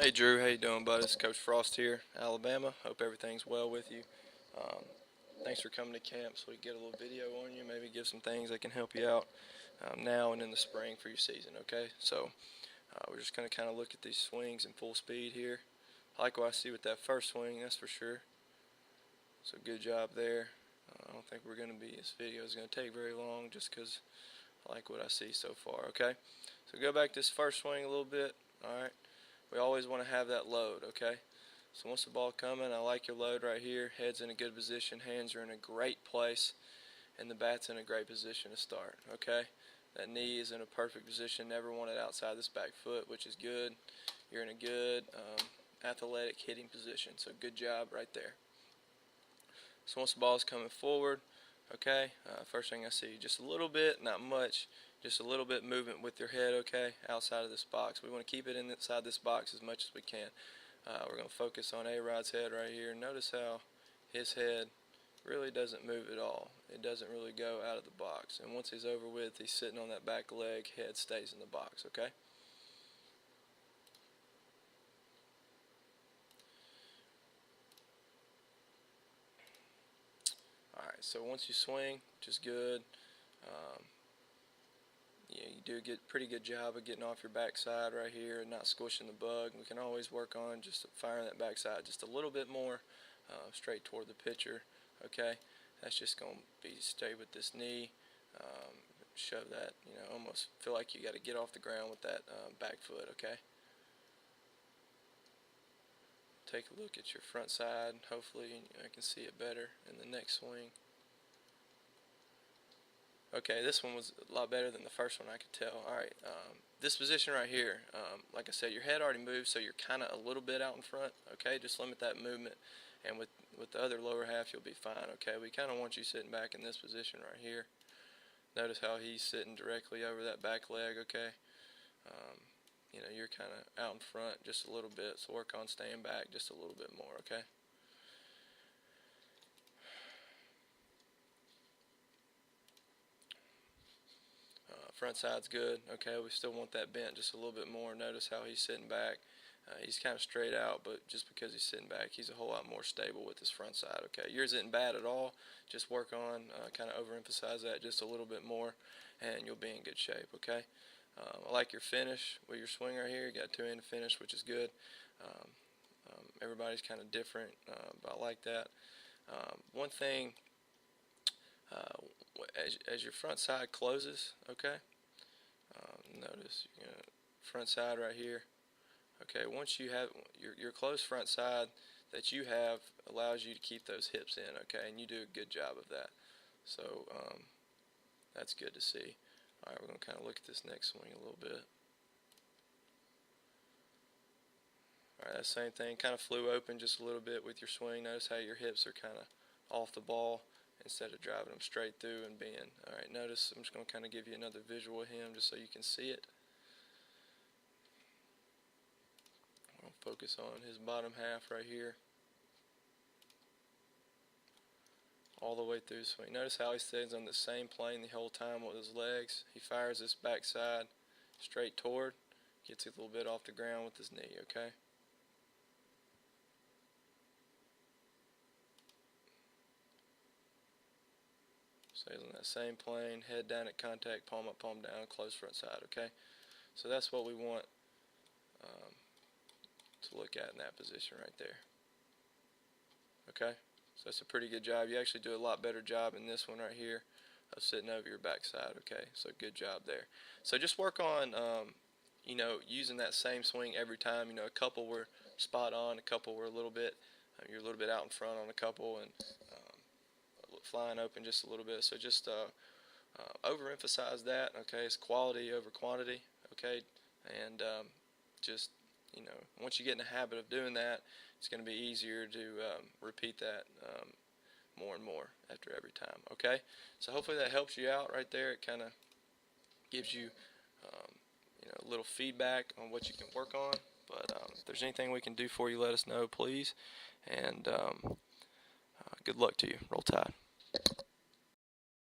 Hey Drew, how you doing, bud? It's Coach Frost here, Alabama. Hope everything's well with you. Um, Thanks for coming to camp so we can get a little video on you, maybe give some things that can help you out now and in the spring for your season, okay? So we're just going to kind of look at these swings in full speed here. I like what I see with that first swing, that's for sure. So good job there. I don't think this video is going to take very long just because I like what I see so far, okay? So go back to this first swing a little bit, all right? We always want to have that load, okay? So once the ball coming, I like your load right here. Head's in a good position, hands are in a great place, and the bat's in a great position to start, okay? That knee is in a perfect position, never want it outside this back foot, which is good. You're in a good athletic hitting position, so good job right there. So once the ball is coming forward, okay, first thing I see, just a little bit, not much, just a little bit movement with your head, okay, outside of this box. We want to keep it inside this box as much as we can. We're going to focus on A-Rod's head right here. Notice how his head really doesn't move at all. It doesn't really go out of the box. And once he's over with, he's sitting on that back leg, head stays in the box, okay? Alright, so once you swing, which is good, um, you do a pretty good job of getting off your backside right here and not squishing the bug. We can always work on just firing that backside just a little bit more straight toward the pitcher. Okay, that's just going to be stay with this knee. Shove that, almost feel like you got to get off the ground with that back foot. Okay. Take a look at your front side. Hopefully I can see it better in the next swing. Okay, this one was a lot better than the first one, I could tell. Alright, this position right here, like I said, your head already moved, so you're kind of a little bit out in front. Okay, just limit that movement, and with the other lower half, you'll be fine. Okay, we kind of want you sitting back in this position right here. Notice how he's sitting directly over that back leg. Okay, you're kind of out in front just a little bit, so work on staying back just a little bit more. Okay. Front side's good. Okay, we still want that bent just a little bit more. Notice how he's sitting back. He's kind of straight out, but just because he's sitting back, he's a whole lot more stable with his front side. Okay, yours isn't bad at all. Just work on kind of overemphasize that just a little bit more, and you'll be in good shape. Okay. I like your finish with your swing right here. You got two-handed finish, which is good. Everybody's kind of different, but I like that. One thing, as your front side closes, okay, notice front side right here. Okay, once you have your closed front side that you have allows you to keep those hips in, okay, and you do a good job of that. So that's good to see. All right, we're going to kind of look at this next swing a little bit. All right, that same thing, kind of flew open just a little bit with your swing. Notice how your hips are kind of off the ball instead of driving them straight through and being. All right, notice I'm just going to kind of give you another visual of him just so you can see it. I'll focus on his bottom half right here. All the way through swing. Notice how he stays on the same plane the whole time with his legs. He fires his backside straight toward, gets it a little bit off the ground with his knee, okay? Stays on that same plane, head down at contact, palm up, palm down, close front side, okay? So that's what we want to look at in that position right there. Okay? So that's a pretty good job. You actually do a lot better job in this one right here of sitting over your backside, okay? So good job there. So just work on, using that same swing every time. A couple were spot on, a couple were a little bit, you're a little bit out in front on a couple, and flying open just a little bit. So just overemphasize that, okay? It's quality over quantity, okay? And just, once you get in the habit of doing that, it's going to be easier to repeat that more and more after every time, okay? So hopefully that helps you out right there. It kind of gives you, a little feedback on what you can work on. But if there's anything we can do for you, let us know, please. And good luck to you. Roll Tide.